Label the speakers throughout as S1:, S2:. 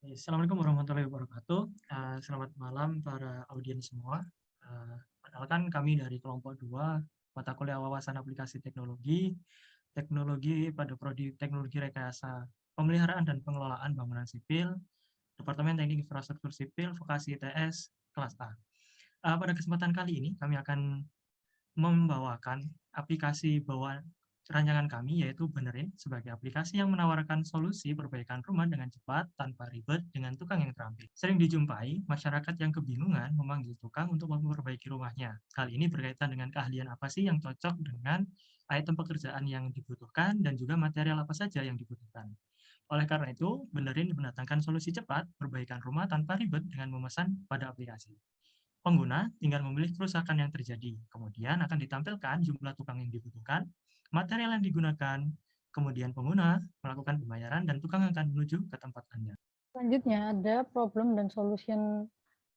S1: Assalamualaikum warahmatullahi wabarakatuh. Selamat malam para audiens semua. Perkenalkan kami dari kelompok 2 mata kuliah wawasan aplikasi teknologi, teknologi pada prodi teknologi rekayasa pemeliharaan dan pengelolaan bangunan sipil, Departemen Teknik Infrastruktur Sipil, vokasi ITS, kelas A. Pada kesempatan kali ini kami akan membawakan aplikasi bawaan rancangan kami, yaitu Benerin, sebagai aplikasi yang menawarkan solusi perbaikan rumah dengan cepat tanpa ribet dengan tukang yang terampil. Sering dijumpai masyarakat yang kebingungan memanggil tukang untuk memperbaiki rumahnya. Hal ini berkaitan dengan keahlian apa sih yang cocok dengan item pekerjaan yang dibutuhkan dan juga material apa saja yang dibutuhkan. Oleh karena itu, Benerin mendatangkan solusi cepat perbaikan rumah tanpa ribet dengan memesan pada aplikasi. Pengguna tinggal memilih kerusakan yang terjadi, kemudian akan ditampilkan jumlah tukang yang dibutuhkan, material yang digunakan, kemudian pengguna melakukan pembayaran dan tukang akan menuju ke tempat Anda.
S2: Selanjutnya ada problem dan solution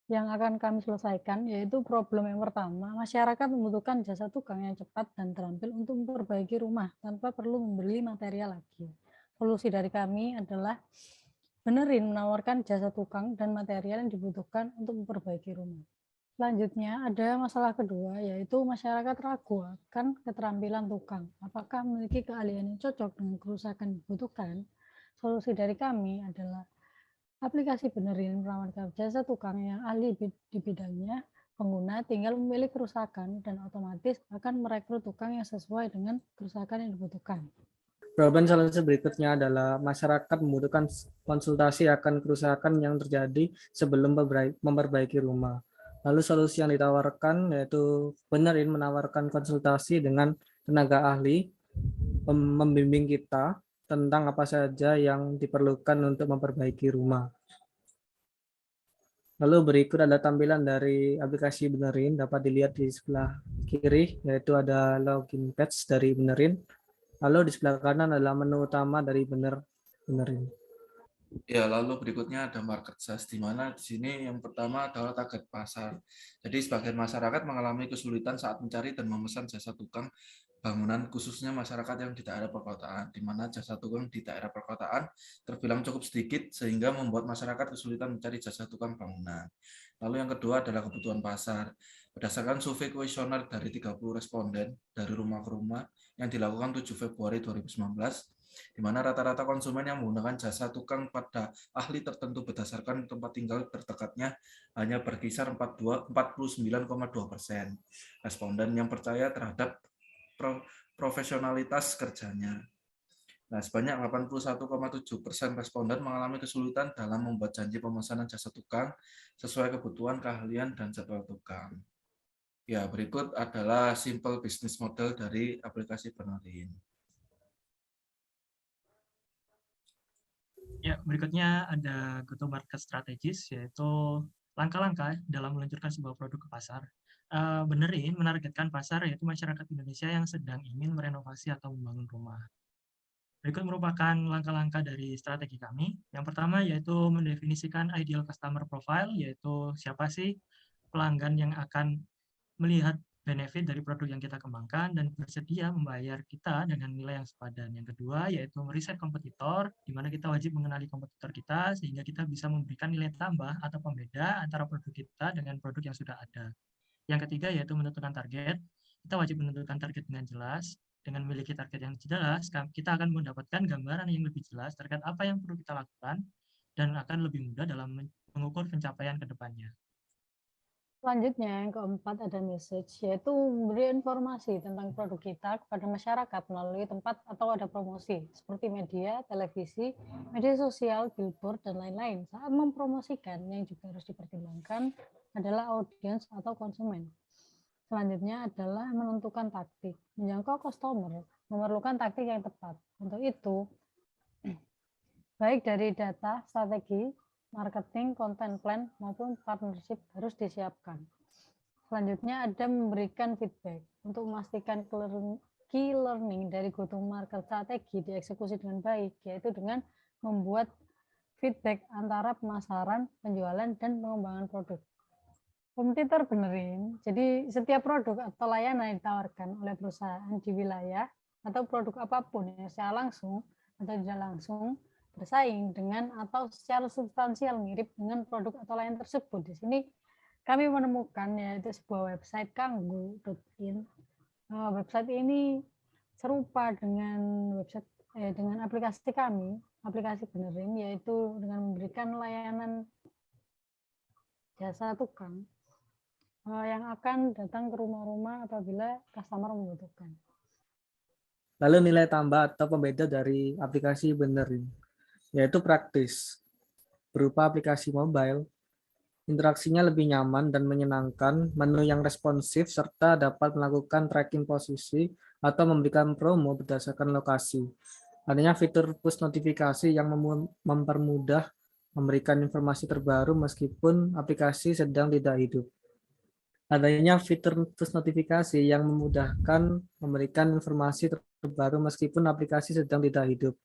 S2: yang akan kami selesaikan, yaitu problem yang pertama, masyarakat membutuhkan jasa tukang yang cepat dan terampil untuk memperbaiki rumah tanpa perlu membeli material lagi. Solusi dari kami adalah Benerin menawarkan jasa tukang dan material yang dibutuhkan untuk memperbaiki rumah. Selanjutnya ada masalah kedua, yaitu masyarakat ragu akan keterampilan tukang. Apakah memiliki keahlian yang cocok dengan kerusakan yang dibutuhkan? Solusi dari kami adalah aplikasi Benerin menawarkan jasa tukang yang ahli di bidangnya. Pengguna tinggal memilih kerusakan dan otomatis akan merekrut tukang yang sesuai dengan kerusakan yang dibutuhkan.
S3: Jawaban solusi berikutnya adalah masyarakat membutuhkan konsultasi akan kerusakan yang terjadi sebelum memperbaiki rumah. Lalu solusi yang ditawarkan yaitu Benerin menawarkan konsultasi dengan tenaga ahli, membimbing kita tentang apa saja yang diperlukan untuk memperbaiki rumah. Lalu berikut ada tampilan dari aplikasi Benerin, dapat dilihat di sebelah kiri, yaitu ada login page dari Benerin. Lalu di sebelah kanan adalah menu utama dari Benerin.
S4: Ya, lalu berikutnya ada market size, di mana di sini yang pertama adalah target pasar. Jadi sebagian masyarakat mengalami kesulitan saat mencari dan memesan jasa tukang bangunan, khususnya masyarakat yang di daerah perkotaan, di mana jasa tukang di daerah perkotaan terbilang cukup sedikit sehingga membuat masyarakat kesulitan mencari jasa tukang bangunan. Lalu yang kedua adalah kebutuhan pasar. Berdasarkan survei kuesioner dari 30 responden dari rumah ke rumah yang dilakukan 7 Februari 2019, di mana rata-rata konsumen yang menggunakan jasa tukang pada ahli tertentu berdasarkan tempat tinggal terdekatnya hanya berkisar 49,2%. Responden yang percaya terhadap profesionalitas kerjanya. Nah, sebanyak 81,7% responden mengalami kesulitan dalam membuat janji pemesanan jasa tukang sesuai kebutuhan, keahlian, dan jadwal tukang. Ya, berikut adalah simple business model dari aplikasi Benerin.
S1: Ya, berikutnya ada go-to-market strategis, yaitu langkah-langkah dalam meluncurkan sebuah produk ke pasar. Benerin menargetkan pasar yaitu masyarakat Indonesia yang sedang ingin merenovasi atau membangun rumah. Berikut merupakan langkah-langkah dari strategi kami. Yang pertama yaitu mendefinisikan ideal customer profile, yaitu siapa sih pelanggan yang akan melihat benefit dari produk yang kita kembangkan dan bersedia membayar kita dengan nilai yang sepadan. Yang kedua yaitu meriset kompetitor, di mana kita wajib mengenali kompetitor kita sehingga kita bisa memberikan nilai tambah atau pembeda antara produk kita dengan produk yang sudah ada. Yang ketiga yaitu menentukan target. Kita wajib menentukan target dengan jelas. Dengan memiliki target yang jelas, kita akan mendapatkan gambaran yang lebih jelas terkait apa yang perlu kita lakukan dan akan lebih mudah dalam mengukur pencapaian ke depannya.
S2: Selanjutnya, yang keempat ada message, yaitu memberi informasi tentang produk kita kepada masyarakat melalui tempat atau ada promosi, seperti media, televisi, media sosial, billboard, dan lain-lain. Saat mempromosikan, yang juga harus dipertimbangkan adalah audiens atau konsumen. Selanjutnya adalah menentukan taktik. Menjangkau customer memerlukan taktik yang tepat. Untuk itu, baik dari data, strategi, marketing, content plan, maupun partnership harus disiapkan. Selanjutnya ada memberikan feedback untuk memastikan key learning dari go-to-market strategi dieksekusi dengan baik, yaitu dengan membuat feedback antara pemasaran, penjualan, dan pengembangan produk. Kompetitor Benerin, jadi setiap produk atau layanan yang ditawarkan oleh perusahaan di wilayah atau produk apapun yang secara langsung atau tidak langsung bersaing dengan atau secara substansial mirip dengan produk atau layanan tersebut. Di sini kami menemukan yaitu sebuah website kanggu.in. Website ini serupa dengan dengan aplikasi kami, aplikasi Benerin, yaitu dengan memberikan layanan jasa tukang yang akan datang ke rumah-rumah apabila customer membutuhkan.
S3: Lalu nilai tambah atau pembeda dari aplikasi Benerin, yaitu praktis. Berupa aplikasi mobile, interaksinya lebih nyaman dan menyenangkan, menu yang responsif, serta dapat melakukan tracking posisi atau memberikan promo berdasarkan lokasi. Adanya fitur push notifikasi yang mempermudah memberikan informasi terbaru meskipun aplikasi sedang tidak hidup. Adanya fitur push notifikasi yang memudahkan memberikan informasi terbaru meskipun aplikasi sedang tidak hidup.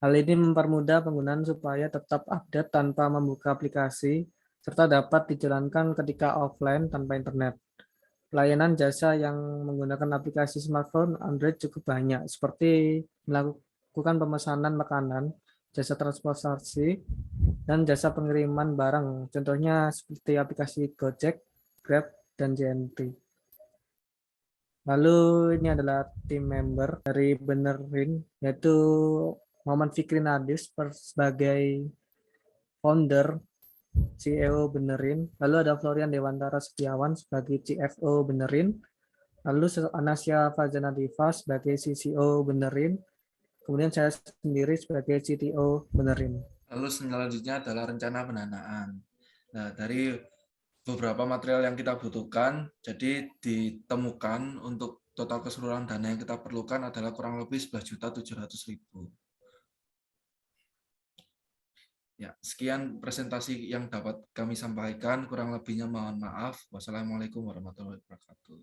S3: Hal ini mempermudah penggunaan supaya tetap update tanpa membuka aplikasi, serta dapat dijalankan ketika offline tanpa internet. Layanan jasa yang menggunakan aplikasi smartphone Android cukup banyak, seperti melakukan pemesanan makanan, jasa transportasi, dan jasa pengiriman barang. Contohnya seperti aplikasi Gojek, Grab, dan JNT. Lalu ini adalah tim member dari Benerin, yaitu Muhammad Fikri Nadis sebagai founder CEO Benerin. Lalu ada Florian Dewantara Setiawan sebagai CFO Benerin. Lalu Anasya Fazana Diva sebagai CCO Benerin. Kemudian saya sendiri sebagai CTO Benerin.
S4: Lalu selanjutnya adalah rencana pendanaan. Nah, dari beberapa material yang kita butuhkan, jadi ditemukan untuk total keseluruhan dana yang kita perlukan adalah kurang lebih 11.700.000. Ya, sekian presentasi yang dapat kami sampaikan, kurang lebihnya mohon maaf. Wassalamualaikum warahmatullahi wabarakatuh.